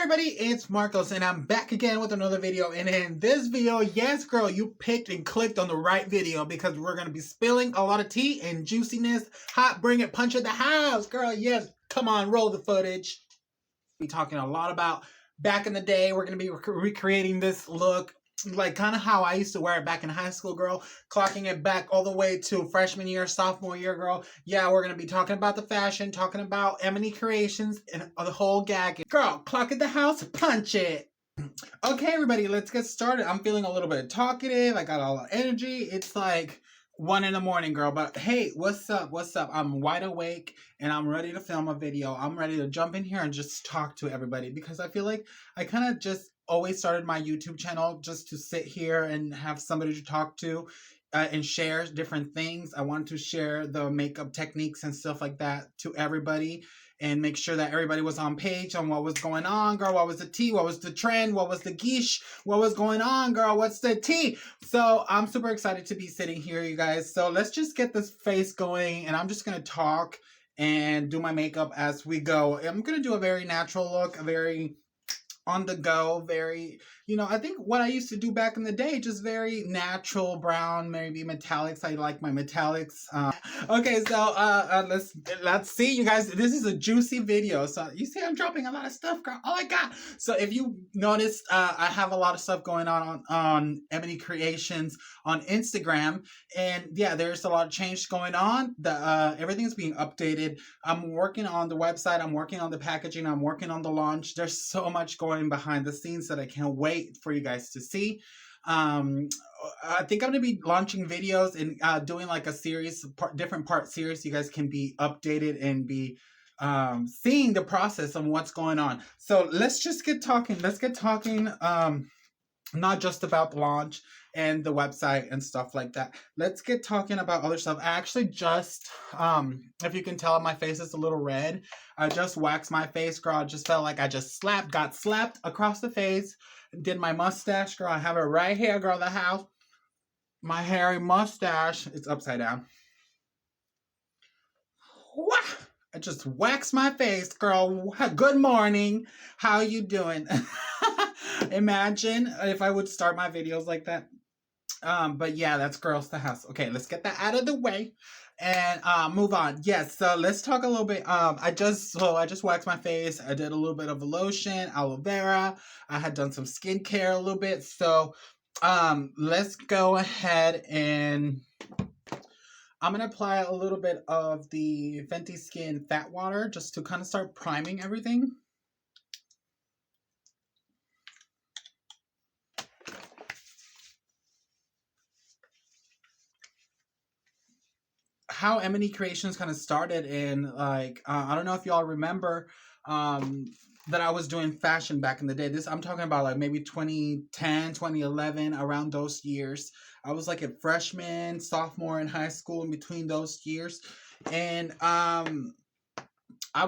everybody, it's Marcos and I'm back again with another video. And in this video, yes girl, you picked and clicked on the right video because we're going to be spilling a lot of tea and juiciness. Hot, bring it, punch at the house. Girl, yes, come on, roll the footage. We're talking a lot about back in the day. We're going to be recreating this look, like kind of how I used to wear it back in high school, girl. Clocking it back all the way to freshman year, sophomore year, girl. Yeah, we're going to be talking about the fashion, talking about EMENYCREATIONs and the whole gag. Girl, clock at the house, punch it. Okay, everybody, let's get started. I'm feeling a little bit talkative. I got a lot of energy. It's like 1 in the morning, girl. But hey, what's up? What's up? I'm wide awake and I'm ready to film a video. I'm ready to jump in here and just talk to everybody because I feel like I kind of just always started my YouTube channel just to sit here and have somebody to talk to and share different things. I wanted to share the makeup techniques and stuff like that to everybody and make sure that everybody was on page on what was going on, girl. What was the tea? What was the trend? What was the geesh? What was going on, girl? What's the tea? So I'm super excited to be sitting here, you guys. So let's just get this face going and I'm just going to talk and do my makeup as we go. I'm going to do a very natural look, a very on the go, very, you know, I think what I used to do back in the day, just very natural brown, maybe metallics. I like my metallics. Okay, so let's see, you guys. This is a juicy video. So you see I'm dropping a lot of stuff, girl. Oh my God. So if you noticed, I have a lot of stuff going on EMENYCREATIONs on Instagram. And yeah, there's a lot of change going on. Everything's being updated. I'm working on the website. I'm working on the packaging. I'm working on the launch. There's so much going behind the scenes that I can't wait for you guys to see. I think I'm going to be launching videos and doing like a series, different part series. You guys can be updated and be seeing the process on what's going on. So let's just get talking. Let's get talking. Not just about the launch and the website and stuff like that. Let's get talking about other stuff. I actually just, if you can tell, my face is a little red. I just waxed my face, girl. I just felt like I just got slapped across the face. Did my mustache, girl. I have it right here, girl. The house. My hairy mustache. It's upside down. Wah! I just waxed my face, girl. Good morning. How you doing? Imagine if I would start my videos like that. But yeah, that's girls to house. Okay, let's get that out of the way and move on. Yes, so let's talk a little bit. I just waxed my face. I did a little bit of a lotion, aloe vera. I had done some skincare a little bit. So let's go ahead and I'm gonna apply a little bit of the Fenty Skin Fat Water just to kind of start priming everything. How EMENYCREATIONs kind of started in, like, I don't know if y'all remember that I was doing fashion back in the day. I'm talking about like maybe 2010, 2011, around those years. I was like a freshman, sophomore in high school, in between those years. And I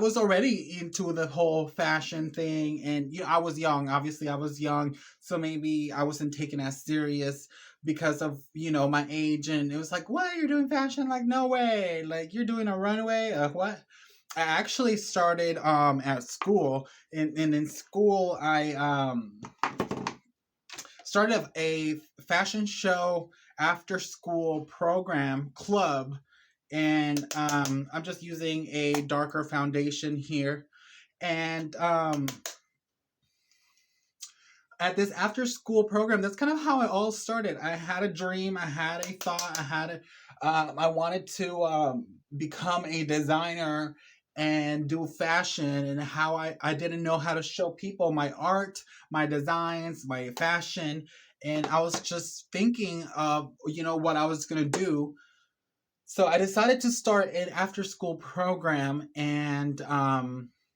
was already into the whole fashion thing. And, you know, I was young. Obviously, I was young. So maybe I wasn't taken as serious because of, you know, my age. And it was like, what? You're doing fashion? Like, no way. Like, you're doing a runway? What? I actually started at school. And in school, I started a fashion show after school program club. And I'm just using a darker foundation here. And at this after school program, that's kind of how it all started. I had a dream. I had a thought. I wanted to become a designer and do fashion, and how I didn't know how to show people my art, my designs, my fashion. And I was just thinking of, you know, what I was going to do. So I decided to start an after-school program, and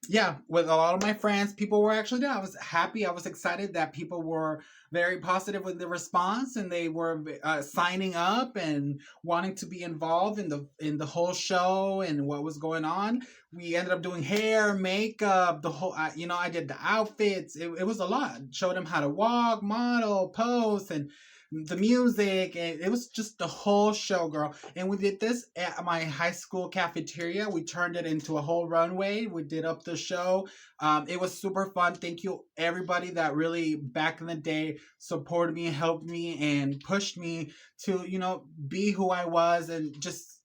yeah, with a lot of my friends, people were actually there. I was happy. I was excited that people were very positive with the response, and they were signing up and wanting to be involved in the whole show and what was going on. We ended up doing hair, makeup, the whole. You know, I did the outfits. It was a lot. Showed them how to walk, model, pose, and the music, and it was just the whole show, girl. And we did this at my high school cafeteria. We turned it into a whole runway. We did up the show. It was super fun. Thank you everybody that really back in the day supported me, helped me, and pushed me to, be who I was, and just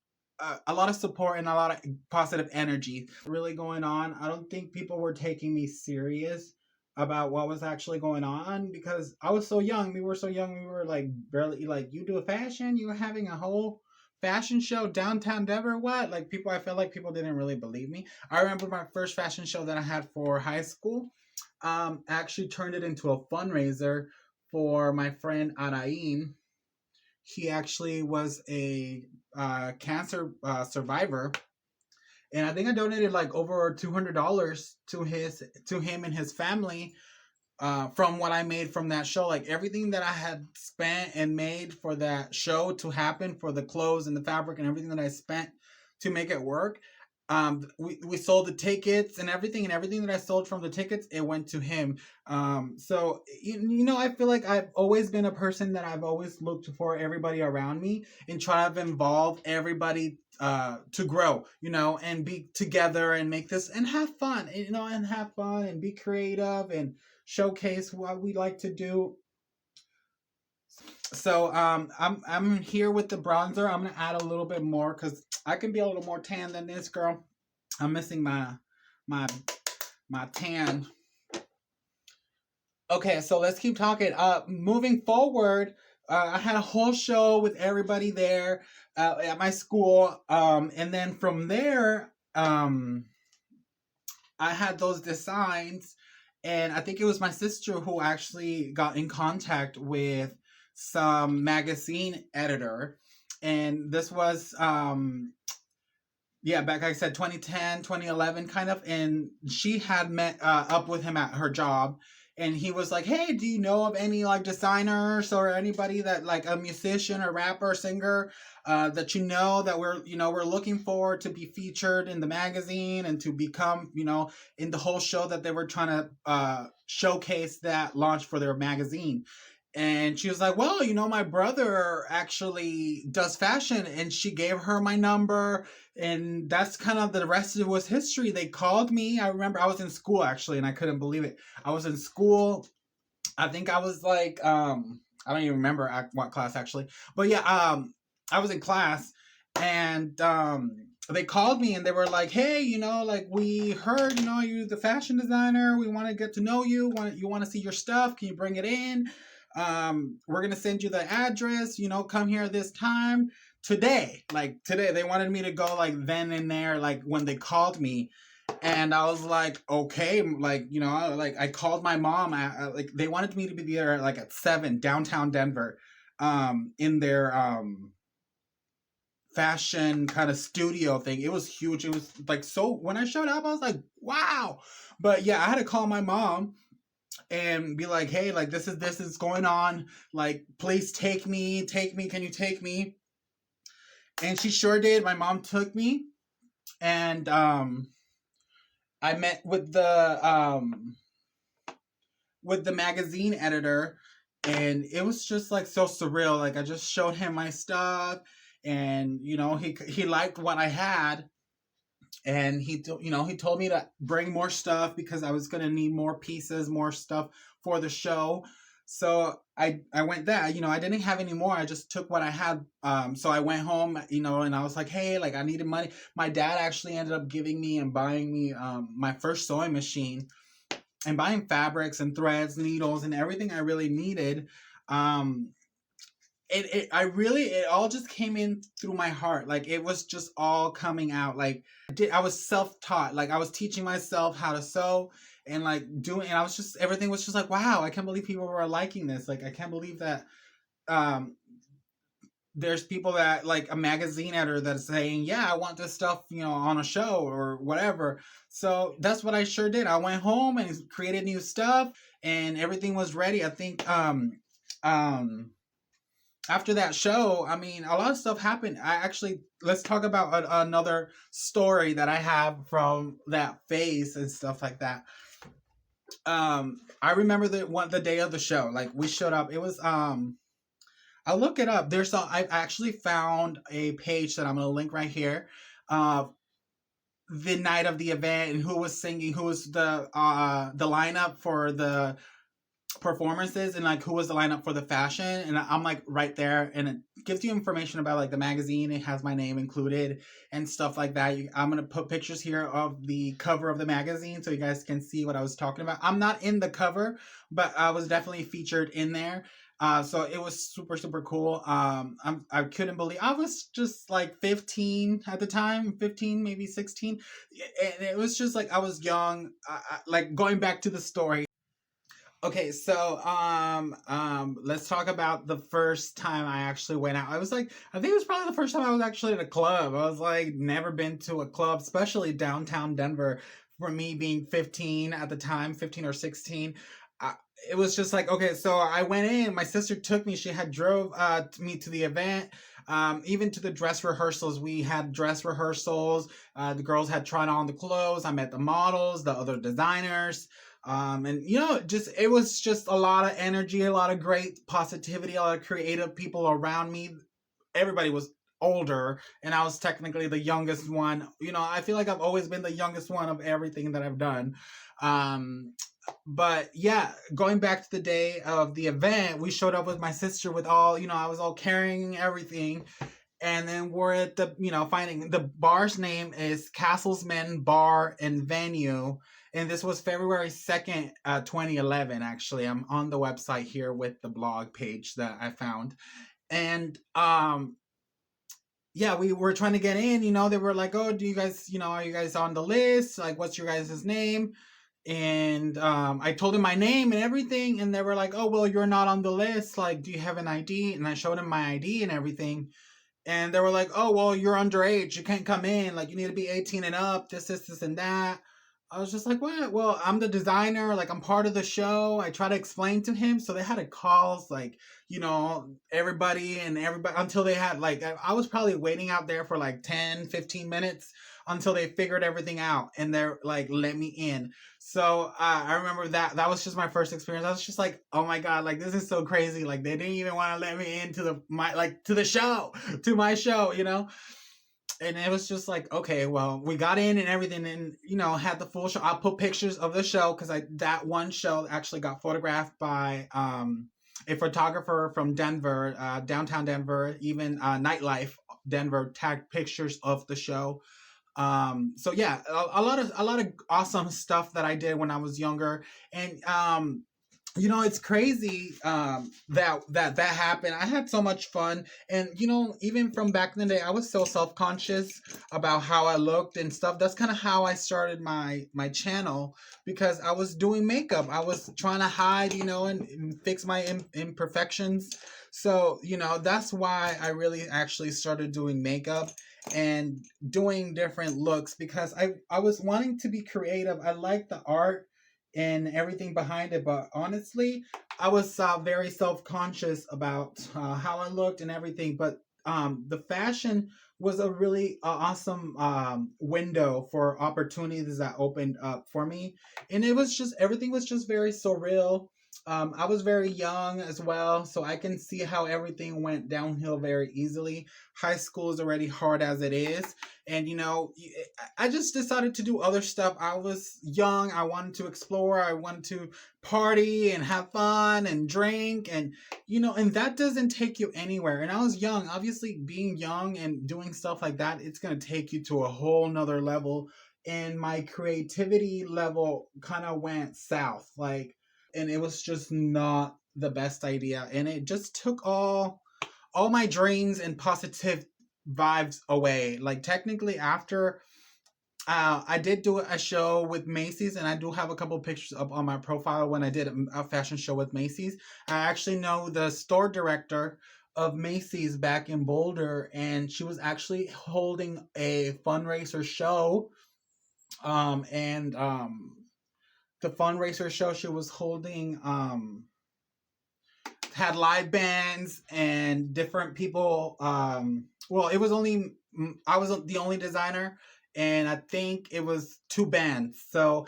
a lot of support and a lot of positive energy really going on. I don't think people were taking me serious about what was actually going on because I was so young. We were so young. We were like barely like, you do a fashion, you were having a whole fashion show downtown Denver. What? Like people, I felt like people didn't really believe me. I remember my first fashion show that I had for high school. Actually turned it into a fundraiser for my friend Arain. He actually was a cancer survivor, and I think I donated like over $200 to him and his family from what I made from that show. Like everything that I had spent and made for that show to happen, for the clothes and the fabric and everything that I spent to make it work. We sold the tickets and everything that I sold from the tickets, it went to him. So I feel like I've always been a person that I've always looked for everybody around me and try to involve everybody to grow, and be together and make this and have fun, and be creative and showcase what we like to do. So I'm here with the bronzer. I'm gonna add a little bit more because I can be a little more tan than this, girl. I'm missing my tan. Okay, so let's keep talking. Moving forward, I had a whole show with everybody there at my school, and then from there, I had those designs, and I think it was my sister who actually got in contact with some magazine editor, and this was back, like I said, 2010 2011 kind of, and she had met up with him at her job, and he was like, hey, do you know of any like designers or anybody that like a musician or rapper singer that that we're looking for to be featured in the magazine and to become in the whole show that they were trying to showcase that launch for their magazine. And she was like, well, my brother actually does fashion, and she gave her my number, and that's kind of the rest of it was history. They called me. I remember I was in school actually, and I couldn't believe it. I was in school. I think I was like, I don't even remember what class actually, but yeah, I was in class, and they called me and they were like, hey, like we heard, you're the fashion designer. We want to get to know you. You want to see your stuff? Can you bring it in? We're gonna send you the address, come here this time today. Like today, they wanted me to go like then and there, like when they called me. And I was like, okay, like, I called my mom. Like they wanted me to be there like at 7 downtown Denver, in their fashion kind of studio thing. It was huge. It was like, so when I showed up, I was like, wow. But yeah, I had to call my mom and be like, hey, like this is going on, like please take me, can you take me? And she sure did. My mom took me, and I met with the magazine editor, and it was just like so surreal. Like I just showed him my stuff, and he liked what I had. And he told me to bring more stuff because I was gonna need more pieces, more stuff for the show. So I went there. I didn't have any more. I just took what I had. So I went home, and I was like, hey, like I needed money. My dad actually ended up giving me and buying me my first sewing machine, and buying fabrics and threads, needles, and everything I really needed. It all just came in through my heart. Like it was just all coming out. Like I was self-taught. Like I was teaching myself how to sew, and like doing, and everything was just like, wow, I can't believe people were liking this. Like I can't believe that there's people that like a magazine editor that's saying, yeah, I want this stuff, on a show or whatever. So that's what I sure did. I went home and created new stuff, and everything was ready. I think after that show, I mean, a lot of stuff happened. Let's talk about another story that I have from that phase and stuff like that. I remember the day of the show. Like we showed up. It was I'll look it up. I actually found a page that I'm gonna link right here. The night of the event and who was singing, who was the lineup for the performances, and like who was the lineup for the fashion, and I'm like right there, and it gives you information about like the magazine. It has my name included and stuff like that. I'm gonna put pictures here of the cover of the magazine so you guys can see what I was talking about. I'm not in the cover, but I was definitely featured in there. So it was super super cool. I couldn't believe I was just like 15 at the time, 15 maybe 16, and it was just like I was young. Like going back to the story. Okay, so let's talk about the first time I actually went out. I was like, I think it was probably the first time I was actually at a club. I was like, never been to a club, especially downtown Denver. For me being 15 at the time, 15 or 16, uh, it was just like, okay, so I went in. My sister took me. She had drove me to the event. Even to the dress rehearsals, we had dress rehearsals. The girls had tried on the clothes. I met the models, the other designers. And you know, just it was just a lot of energy, a lot of great positivity, a lot of creative people around me. Everybody was older, and I was technically the youngest one. You know, I feel like I've always been the youngest one of everything that I've done. Um, but yeah, going back to the day of the event, we showed up with my sister with all, you know, I was all carrying everything. And then we're at the, you know, finding the bar's name is Castlesman Bar and Venue. And this was February 2nd, 2011. Actually, I'm on the website here with the blog page that I found. And yeah, we were trying to get in. You know, they were like, "Oh, do you guys, you know, are you guys on the list? Like, what's your guys' name?" And I told them my name and everything, and they were like, "Oh, well, you're not on the list. Like, do you have an ID?" And I showed them my ID and everything, and they were like, "Oh, well, you're underage. You can't come in. Like, you need to be 18 and up. This, and that." I was just like, "What? Well, I'm the designer. Like, I'm part of the show." I try to explain to him, so they had to call, like, you know, everybody and everybody until they had like I was probably waiting out there for like 10, 15 minutes until they figured everything out, and they're like, "Let me in." So I remember that was just my first experience. I was just like, "Oh my god, like this is so crazy!" Like they didn't even want to let me into the show, to my show, you know. And it was just like, okay, well, we got in and everything, and you know, had the full show. I'll put pictures of the show because I that one show actually got photographed by a photographer from Denver, downtown Denver, even nightlife Denver tagged pictures of the show. So yeah, a lot of awesome stuff that I did when I was younger. And you know, it's crazy that happened. I had so much fun, and you know, even from back in the day, I was so self-conscious about how I looked and stuff. That's kind of how I started my channel, because I was doing makeup. I was trying to hide, you know, and fix my imperfections. So you know, that's why I really actually started doing makeup and doing different looks, because I was wanting to be creative. I like the art and everything behind it, but honestly, I was very self-conscious about how I looked and everything. But the fashion was a really awesome window for opportunities that opened up for me, and it was just everything was just very surreal. I was very young as well, so I can see how everything went downhill very easily. High school is already hard as it is, and you know, I just decided to do other stuff. I was young. I wanted to explore. I wanted to party and have fun and drink, and you know, and that doesn't take you anywhere. And I was young. Obviously, being young and doing stuff like that, it's gonna take you to a whole nother level. And my creativity level kind of went south, like, and it was just not the best idea, and it just took all my dreams and positive vibes away. Like technically, after I did do a show with Macy's, and I do have a couple pictures up on my profile when I did a fashion show with Macy's. I actually know the store director of Macy's back in Boulder, and she was actually holding a fundraiser show. And The fundraiser show she was holding had live bands and different people. Well, it was only I was the only designer, and I think it was 2 bands. So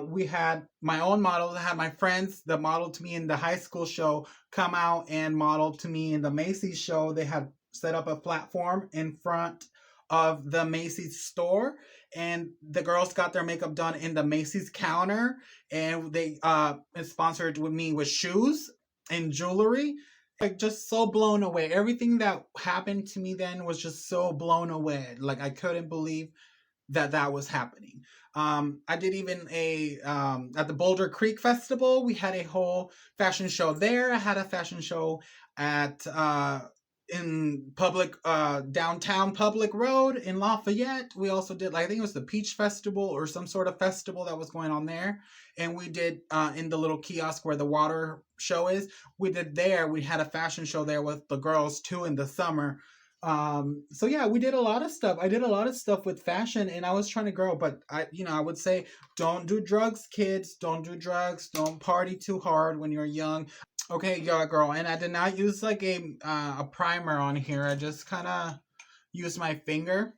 we had my own models. I had my friends that modeled to me in the high school show come out and model to me in the Macy's show. They had set up a platform in front of the Macy's store, and the girls got their makeup done in the Macy's counter, and they sponsored with me with shoes and jewelry. Like, just so blown away. Everything that happened to me then was just so blown away. Like, I couldn't believe that was happening. I did even a at the Boulder Creek Festival. We had a whole fashion show there. I had a fashion show at in public downtown Public Road in Lafayette. We also did, like, I think it was the Peach Festival or some sort of festival that was going on there. And we did in the little kiosk where the water show is. We did there. We had a fashion show there with the girls too in the summer. So yeah, we did a lot of stuff. I did a lot of stuff with fashion, and I was trying to grow, but I would say, don't do drugs, kids. Don't do drugs. Don't party too hard when you're young. Okay, yeah, girl. And I did not use like a primer on here. I just kind of used my finger,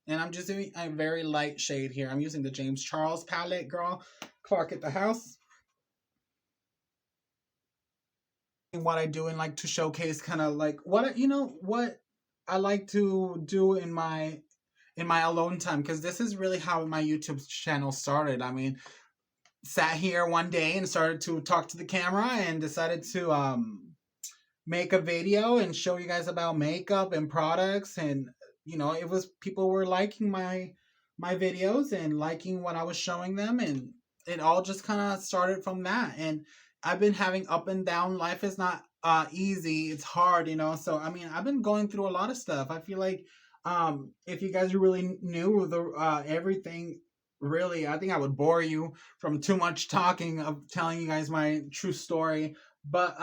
and I'm just doing a very light shade here. I'm using the James Charles palette, girl. Clark at the house. What I do and like to showcase kind of like what what I like to do in my alone time, because this is really how my YouTube channel started. I mean, sat here one day and started to talk to the camera and decided to make a video and show you guys about makeup and products, and it was, people were liking my videos and liking what I was showing them, and it all just kind of started from that. And I've been having up and down. Life is not easy. It's hard, So I mean, I've been going through a lot of stuff. I feel like if you guys really knew the everything, really, I think I would bore you from too much talking of telling you guys my true story. But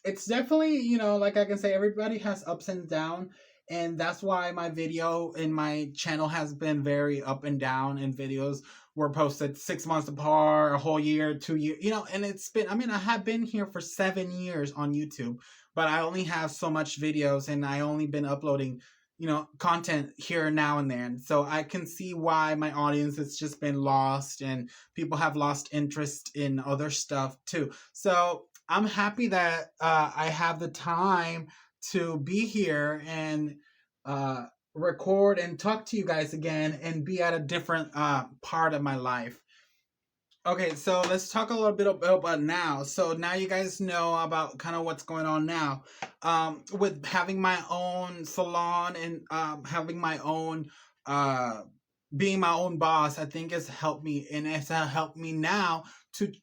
it's definitely, like I can say, everybody has ups and downs. And that's why my video in my channel has been very up and down, and videos were posted 6 months apart, a whole year, 2 years, and it's been, I mean, I have been here for 7 years on YouTube, but I only have so much videos, and I only been uploading, content here now and then. So I can see why my audience has just been lost, and people have lost interest in other stuff too. So I'm happy that I have the time to be here and record and talk to you guys again and be at a different part of my life. Okay, so let's talk a little bit about now. So now you guys know about kind of what's going on now. With having my own salon and having my own being my own boss, I think it's helped me, and it's helped me now to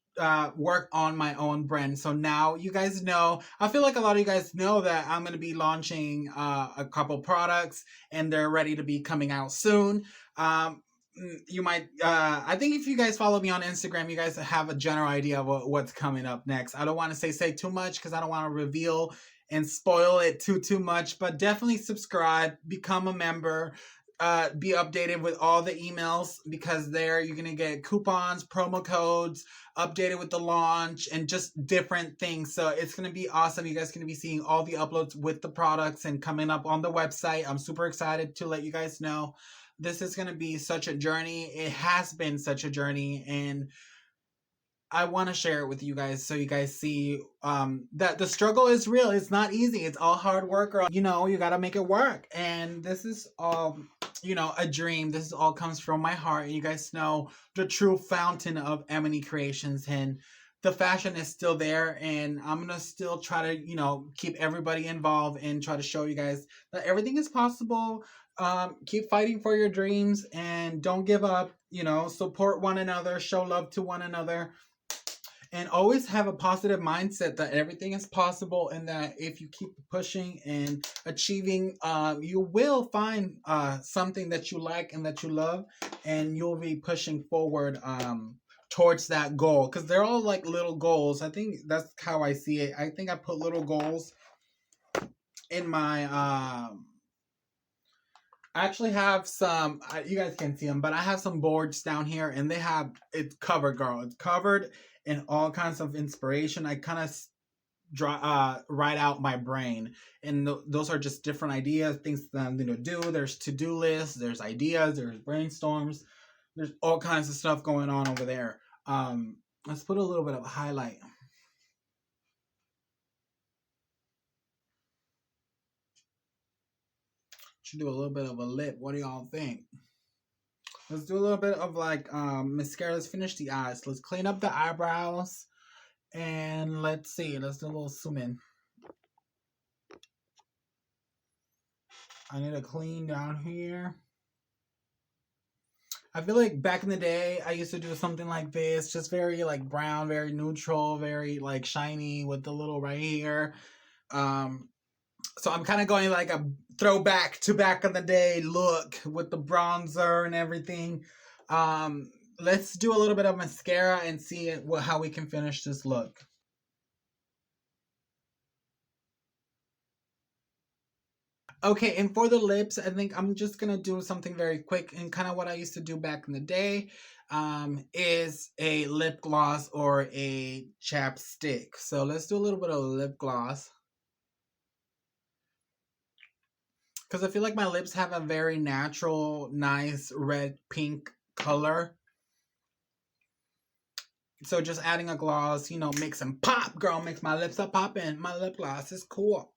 work on my own brand. So now you guys know, I feel like a lot of you guys know that I'm going to be launching a couple products, and they're ready to be coming out soon. You might I think if you guys follow me on Instagram, you guys have a general idea of what's coming up next. I don't want to say too much, because I don't want to reveal and spoil it too much, but definitely subscribe, become a member, be updated with all the emails, because there you're gonna get coupons, promo codes, updated with the launch, and just different things. So it's gonna be awesome. You guys are gonna be seeing all the uploads with the products and coming up on the website. I'm super excited to let you guys know. This is gonna be such a journey. It has been such a journey, and I want to share it with you guys, so you guys see that the struggle is real. It's not easy. It's all hard work, or you got to make it work. And this is all, a dream. This all comes from my heart. And you guys know the true fountain of EMENYCREATIONS, and the fashion is still there. And I'm going to still try to, keep everybody involved and try to show you guys that everything is possible. Keep fighting for your dreams and don't give up. Support one another, show love to one another. And always have a positive mindset that everything is possible, and that if you keep pushing and achieving, you will find something that you like and that you love, and you'll be pushing forward towards that goal, because they're all like little goals. I think that's how I see it. I think I put little goals in my I actually have some, you guys can't see them, but I have some boards down here, and they have, it's covered, girl. It's covered in all kinds of inspiration. I kind of write out my brain. And those are just different ideas, things that I'm gonna do. There's to-do lists, there's ideas, there's brainstorms, there's all kinds of stuff going on over there. Let's put a little bit of a highlight. Should do a little bit of a lip. What do y'all think? Let's do a little bit of like mascara. Let's finish the eyes. Let's clean up the eyebrows. And let's see. Let's do a little zoom in. I need to clean down here. I feel like back in the day, I used to do something like this. Just very like brown, very neutral, very like shiny with the little right here. So I'm kind of going like a throwback to back in the day look with the bronzer and everything. Let's do a little bit of mascara and see how we can finish this look. Okay, and for the lips, I think I'm just gonna do something very quick and kind of what I used to do back in the day. Is a lip gloss or a chapstick. So let's do a little bit of lip gloss. Because I feel like my lips have a very natural, nice red pink color. So just adding a gloss, you know, makes them pop, girl. Makes my lips up popping. My lip gloss is cool.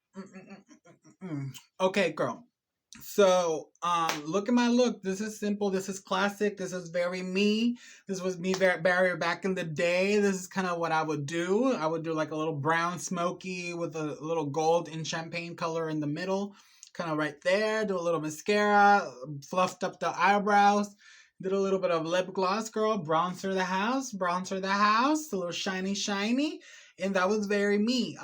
Okay, girl. So, look at my look. This is simple. This is classic. This is very me. This was me Barrier back in the day. This is kind of what I would do. I would do like a little brown smoky with a little gold and champagne color in the middle. Kind of right there. Do a little mascara. Fluffed up the eyebrows. Did a little bit of lip gloss, girl. Bronzer the house. Bronzer the house. A little shiny, shiny. And that was very me.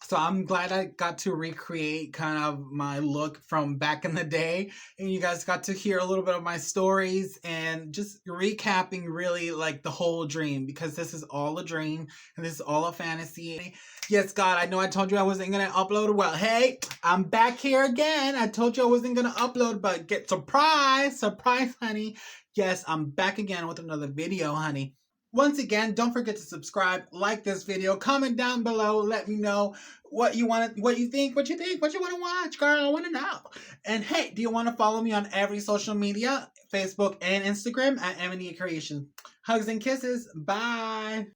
So I'm glad I got to recreate kind of my look from back in the day. And you guys got to hear a little bit of my stories and just recapping really like the whole dream, because this is all a dream and this is all a fantasy. Yes, God, I know I told you I wasn't going to upload. Well, hey, I'm back here again. I told you I wasn't going to upload, but get surprised. Surprise, honey. Yes, I'm back again with another video, honey. Once again, don't forget to subscribe, like this video, comment down below, let me know what you want, what you think, what you want to watch, girl. I want to know. And hey, do you want to follow me on every social media, Facebook and Instagram at EMENYCREATION. Hugs and kisses. Bye.